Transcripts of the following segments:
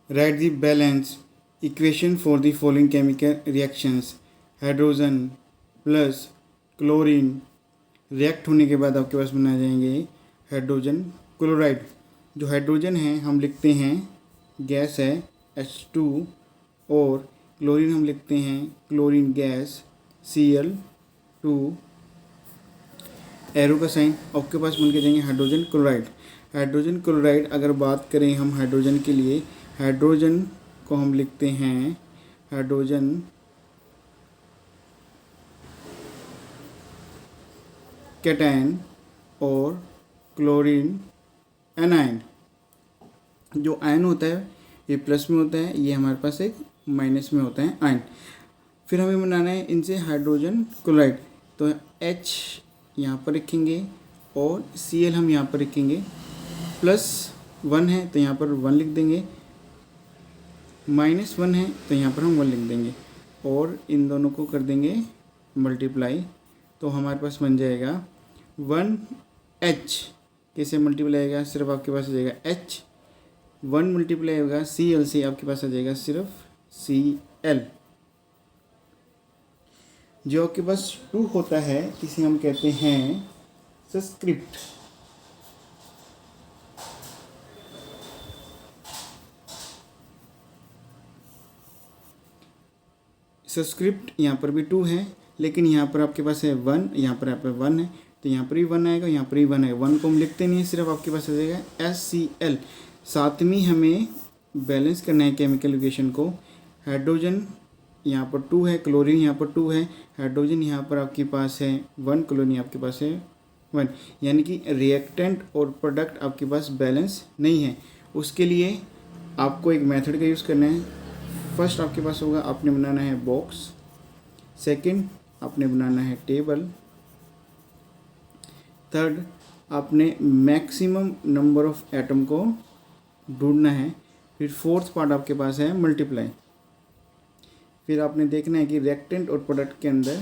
Right the balance equation for the following chemical reactions. Hydrogen plus chlorine react होने के बाद आपके पास बनाए जाएंगे हाइड्रोजन क्लोराइड। जो हाइड्रोजन है हम लिखते हैं गैस है H2 और क्लोरीन हम लिखते हैं क्लोरीन गैस Cl2। एरो का साइन आपके पास बन के जाएंगे हाइड्रोजन क्लोराइड। हाइड्रोजन क्लोराइड अगर बात करें हम हाइड्रोजन के लिए, हाइड्रोजन को हम लिखते हैं हाइड्रोजन कैटायन और क्लोरीन एनायन। जो आयन होता है ये प्लस में होता है, ये हमारे पास एक माइनस में होता है आयन। फिर हमें बनाना है इनसे हाइड्रोजन क्लोराइड, तो H यहाँ पर रखेंगे और Cl हम यहाँ पर रखेंगे। +1 है तो यहाँ पर 1 लिख देंगे, -1 है तो यहाँ पर हम 1 लिख देंगे और इन दोनों को कर देंगे मल्टीप्लाई। तो हमारे पास बन जाएगा 1H। कैसे मल्टीप्लाई आएगा, सिर्फ आपके पास आ जाएगा H, 1 मल्टीप्लाई होगा Cl से आपके पास आ जाएगा सिर्फ Cl। जो आपके पास 2 होता है इसे हम कहते हैं सब्सक्रिप्ट। सब्सक्रिप्ट यहाँ पर भी 2 है, लेकिन यहाँ पर आपके पास है 1, यहाँ पर 1 है तो यहाँ पर भी 1 आएगा, यहाँ पर भी 1 आएगा। 1 को हम लिखते नहीं है, सिर्फ आपके पास आ जाएगा HCl। साथ में हमें बैलेंस करना है केमिकल इक्वेशन को। हाइड्रोजन यहाँ पर 2 है, क्लोरीन यहाँ पर 2 है, हाइड्रोजन यहाँ पर आपके पास है 1, क्लोरीन आपके पास है 1, यानी कि रिएक्टेंट और प्रोडक्ट आपके पास बैलेंस नहीं है। उसके लिए आपको एक मेथड का यूज़ करना है। फर्स्ट आपके पास होगा, आपने बनाना है बॉक्स। सेकंड आपने बनाना है टेबल। थर्ड आपने मैक्सिमम नंबर ऑफ एटम को ढूंढना है। फिर फोर्थ पार्ट आपके पास है मल्टीप्लाई। फिर आपने देखना है कि रिएक्टेंट और प्रोडक्ट के अंदर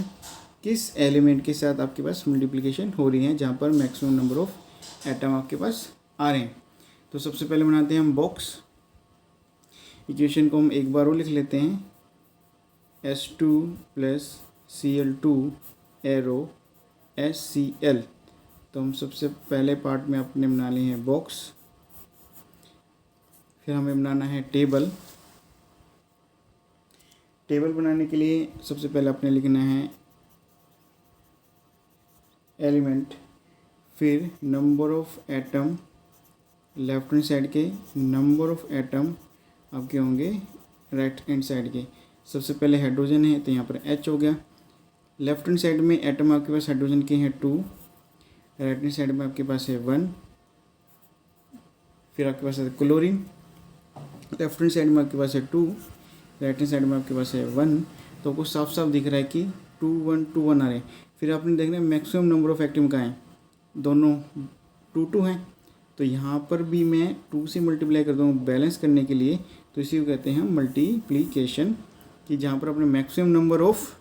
किस एलिमेंट के साथ आपके पास मल्टीप्लिकेशन हो रही है, जहाँ पर मैक्सिमम नंबर ऑफ एटम आपके पास आ रहे हैं। तो सबसे पहले बनाते हैं हम बॉक्स। इक्वेशन को हम एक बार और लिख लेते हैं, H2 + Cl2 एरो HCl। तो हम सबसे पहले पार्ट में अपने बना लिए हैं बॉक्स। फिर हमें बनाना है टेबल। टेबल बनाने के लिए सबसे पहले आपने लिखना है एलिमेंट, फिर number of atom left hand side के, नंबर ऑफ एटम आपके होंगे राइट हैंड साइड के। सबसे पहले हाइड्रोजन है तो यहाँ पर H हो गया। लेफ्ट हैंड साइड में एटम आपके पास हाइड्रोजन के हैं 2, राइट हैंड साइड में आपके पास है 1। फिर आपके पास है क्लोरीन, लेफ्ट हैंड साइड में आपके पास है 2, राइट हैंड साइड में आपके पास है 1। तो आपको साफ साफ दिख रहा है कि 2 1 2 1 आ रहे हैं। फिर आपने देखना है मैक्सिमम नंबर ऑफ एटम का है, दोनों 2 2 हैं, तो यहाँ पर भी मैं 2 से मल्टीप्लाई कर दूँगा बैलेंस करने के लिए। तो इसी को कहते हैं मल्टीप्लिकेशन, कि जहाँ पर अपने मैक्सिमम नंबर ऑफ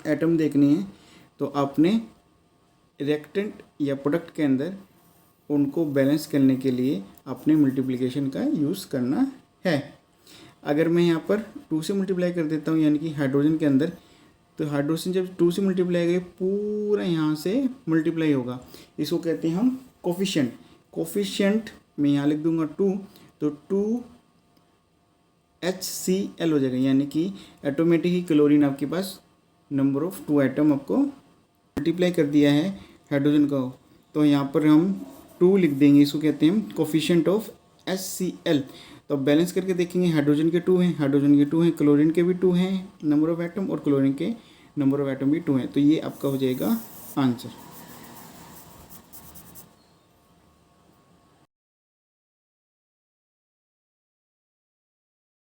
एटम देखने हैं तो आपने रिएक्टेंट या प्रोडक्ट के अंदर उनको बैलेंस करने के लिए अपने मल्टीप्लिकेशन का यूज़ करना है। अगर मैं यहाँ पर 2 से मल्टीप्लाई कर देता हूँ, यानी कि हाइड्रोजन के अंदर, तो हाइड्रोजन जब 2 से मल्टीप्लाई करें पूरा यहाँ से मल्टीप्लाई होगा। इसको कहते हैं हम कोफिशिएंट। कोफिशिएंट मैं यहाँ लिख दूंगा 2, तो 2HCl हो जाएगा, यानी कि ऑटोमेटिक ही क्लोरीन आपके पास नंबर ऑफ 2 एटम आपको मल्टीप्लाई कर दिया है हाइड्रोजन का। तो यहाँ पर हम 2 लिख देंगे, इसको कहते हैं हम कोफिशिएंट ऑफ HCl। तो बैलेंस करके देखेंगे, हाइड्रोजन के 2 हैं, हाइड्रोजन के 2 हैं, क्लोरीन के भी 2 हैं नंबर ऑफ एटम, और क्लोरीन के नंबर ऑफ एटम भी 2 हैं। तो ये आपका हो जाएगा आंसर।